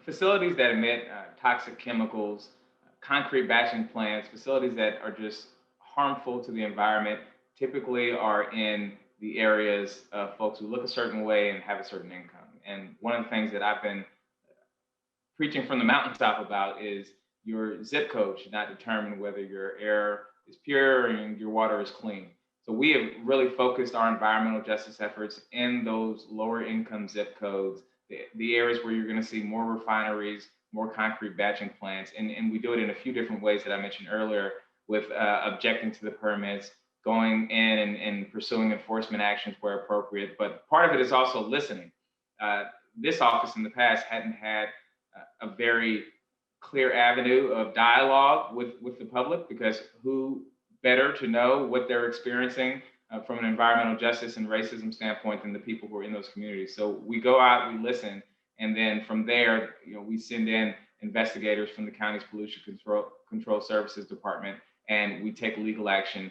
Facilities that emit toxic chemicals, concrete batching plants, facilities that are just harmful to the environment typically are in the areas of folks who look a certain way and have a certain income. And one of the things that I've been preaching from the mountaintop about is your zip code should not determine whether your air is pure and your water is clean. So we have really focused our environmental justice efforts in those lower income zip codes, the areas where you're going to see more refineries, more concrete batching plants. And we do it in a few different ways that I mentioned earlier with objecting to the permits, going in and pursuing enforcement actions where appropriate. But part of it is also listening. Uh, this office in the past hadn't had a very clear avenue of dialogue with the public, because who better to know what they're experiencing from an environmental justice and racism standpoint than the people who are in those communities. So we go out, we listen, and then from there, we send in investigators from the county's pollution control services department, and we take legal action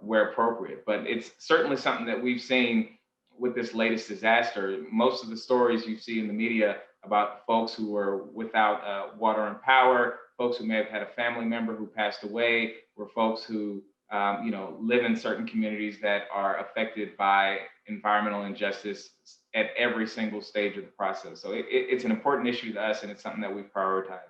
where appropriate. But it's certainly something that we've seen with this latest disaster. Most of the stories you see in the media about folks who were without water and power, folks who may have had a family member who passed away, or folks who live in certain communities that are affected by environmental injustice at every single stage of the process. So it's an important issue to us, and it's something that we prioritize.